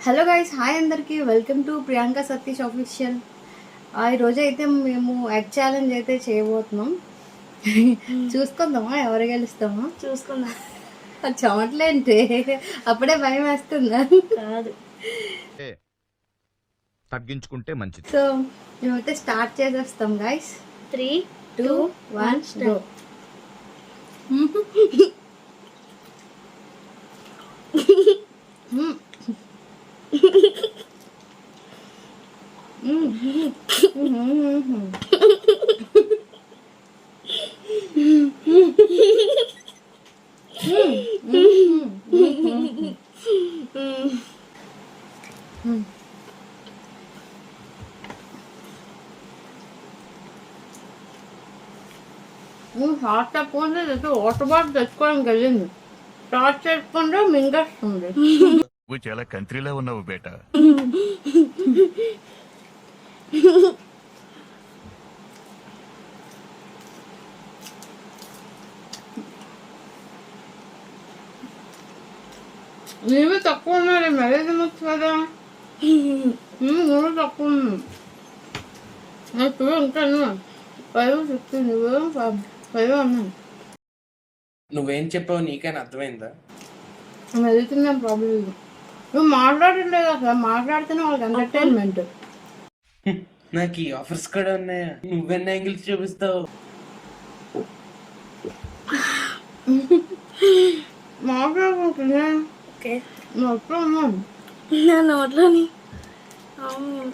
Hello guys, hi అందరికి. Welcome to Priyanka Satish official. ఈరోజు అయితే మేము ఎగ్ ఛాలెంజ్ అయితే చేయబోతున్నాం. చూసుకుందామా ఎవరు గెలుస్తామో. చూసుకుందాం. చెమట్లేంటి? అప్పుడే భయం వేస్తుందా? కాదు, తగ్గించుకుంటే మంచిది. సో మేమైతే స్టార్ట్ చేసేస్తాం గైస్. 3, 2, 1 గో. హాట్ తప్పకుండా వాటర్ బాటిల్ తెచ్చుకోవడానికి వెళ్ళింది. స్టార్ట్ చేసుకుంటే మింగేస్తుంది. నువ్వు చాలా కంట్రీలో ఉన్నావు బేటా. నీవు తక్కువ ఉన్నది మరీ తినొచ్చు కదా. నువ్వు తక్కువ ఉంది. నాకు ఇంకా 5, 6 నువ్వు 5 అన్నాను. నువ్వేం చెప్పావు నీకైనా అర్థమైందా? వెళ్తున్నా ప్రాబ్లం లేదు. నువ్వు మాట్లాడలేదు అసలు. మాట్లాడితేనే వాళ్ళకి ఎంటర్టైన్మెంట్. నాకు ఈ ఆఫర్స్ కూడా ఉన్నాయా? నువ్వెన్ని యాంగిల్స్ చూపిస్తావు? మాట్లాడుకుంటున్నా. ఓకే, మొత్తం ఉన్నాను నా నోట్లోని. అవును,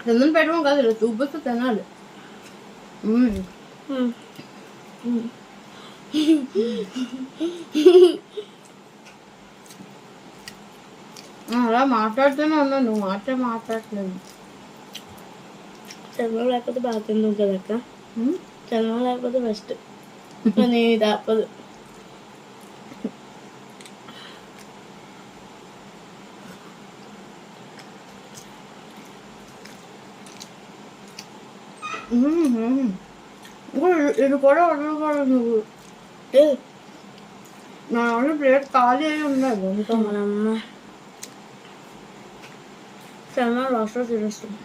తిందని పెట్టడం కాదు, ఇలా చూపిస్తూ తినాలి. అలా మాట్లాడుతూనే ఉన్నావు. నువ్వు మాట్లాడట్లేదు. చర్మం లేకపోతే బాగా తిందాం కదా అక్క. చర్మం లేకపోతే బెస్ట్. కానీ తప్పదు. ఇది కూడా వదలకూడదు నువ్వు. నా ప్లేట్ ఖాళీ అయి ఉండదు. మనమ్మ చర్మం లాస్ట్లో తినేస్తుంది.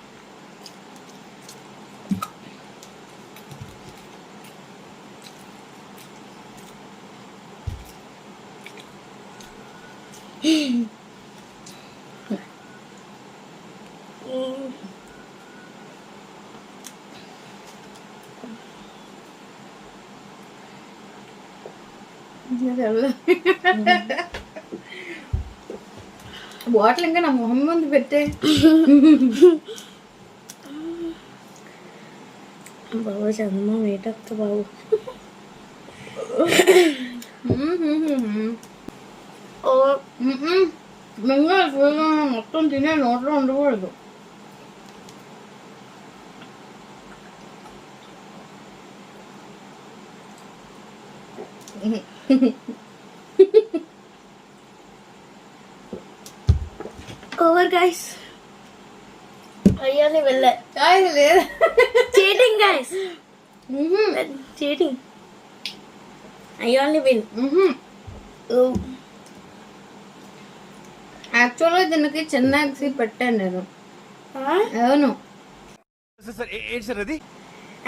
బాటిల్ ఇంకా నా మొహం ముందు పెట్టే. బాబు చందమా వేటక్క బాబు. మొత్తం తినే నోట్లో ఉండకూడదు. Over guys. అయ్యాలి వెళ్ళే. లేదు, చీటింగ్ గైస్, చీటింగ్. అయ్యాలి విన్. యాక్చువల్గా దీనికి చిన్న ఎగ్స్ పెట్టాను నేను. అవును,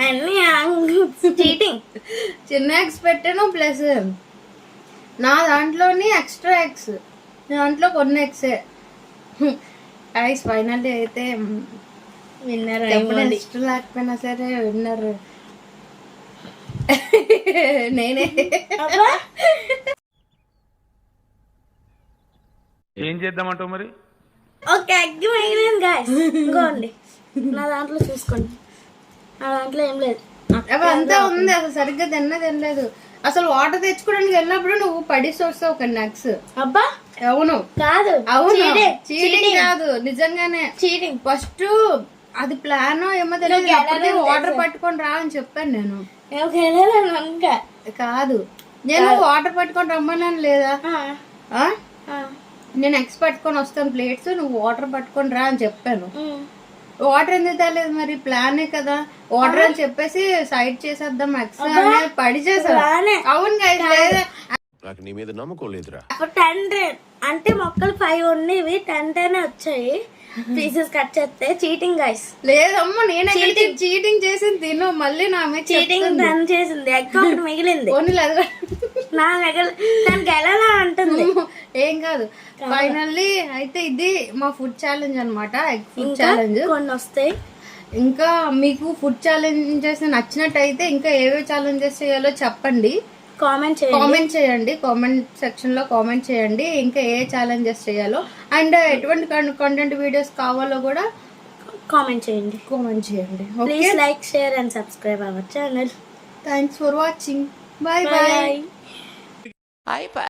అన్ని చీటింగ్. చిన్న ఎగ్స్ పెట్టాను. ప్లస్ నా దాంట్లోని ఎక్స్ట్రా ఎగ్స్, దాంట్లో కొన్ని ఎగ్సే. ఐస్ ఫైనల్లీ అయితే విన్నర్ ఇష్టం లేకపోయినా సరే విన్నర్ నేనే. ఏం చేద్దామంటావు మరి? ఓకే, అగ్గి మిగిలింది గాయస్. ఇంకోండి, నా దాంట్లో చూసుకోండి. నా దాంట్లో ఏం లేదు. అంతా ఉంది. అసలు సరిగ్గా తినలేదు. అసలు వాటర్ తెచ్చుకోవడానికి వెళ్ళినప్పుడు నువ్వు పడేసి వస్తావు ఒక నక్స్. అబ్బా అవును కాదు, అవును, చీటింగ్ కాదు, నిజంగానే చీటింగ్. ఫస్ట్ అది ప్లాన్ ఏమో తెలియదు. వాటర్ పట్టుకొని రా అని చెప్పాను నేను. ఇంకా కాదు, నేను వాటర్ పట్టుకొని రమ్మన్నాను లేదా? నేను ఎగ్స్ పట్టుకొని వస్తాను ప్లేట్స్, నువ్వు వాటర్ పట్టుకొని రా అని చెప్పాను. వాటర్ ఎందుకు తేలేదు మరి ప్లానే కదా వాటర్ అని చెప్పేసి సైడ్ చేసేద్దాం ఎక్స్ అనేది పడి చేసా ప్లానే. అవును గైస్ లేదా నాకు నీ మీద నమ్మకం లేదురా. అప్పుడు 10 అంటే మొక్కలు 5 ఉన్నవి 10 వచ్చాయి. పీసెస్ కట్ చేస్తే చీటింగ్ గైస్. లేదమ్మా నేను చీటింగ్ చేసి తిను మళ్ళీ నా మీద చీటింగ్ తను చేసింది. ఎగ్ ఒకటి మిగిలింది. ఓన్లీ అది నా దానికి ఎలా అంటుంది. ఏం కాదు. ఫైనల్లీ అయితే ఇది మా ఫుడ్ ఛాలెంజ్ అన్నమాట. ఎగ్ ఫుడ్ ఛాలెంజ్ కొన్ని వస్తాయి. ఇంకా మీకు ఫుడ్ ఛాలెంజెస్ నచ్చినట్టయితే ఇంకా ఏవే ఛాలెంజెస్ చేయాలో చెప్పండి. కామెంట్ చేయండి కామెంట్ సెక్షన్ లో కామెంట్ చేయండి ఇంకా ఏ ఛాలెంజెస్ చేయాలో అండ్ ఎటువంటి కంటెంట్ వీడియోస్ కావాలో కూడా కామెంట్ చేయండి. Please like share and subscribe our channel. Thanks for watching. Bye bye.